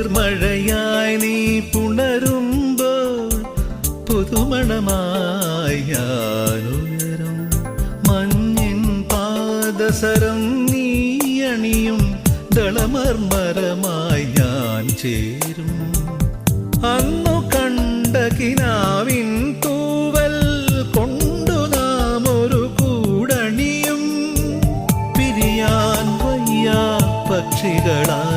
കുളിർമഴയായി നീ പുണരുമ്പോൾ പുതുമണമായി ഞാനുയരും. മഞ്ഞിൻ പാദസരം നീ അണിയും ദളമർമരമായി ഞാൻ ചേരും. അന്നു കണ്ട കിനാവിൻ തൂവൽ കൊണ്ടു നാം ഒരു കൂടണിയും. പിരിയാൻ വയ്യ പക്ഷികളാ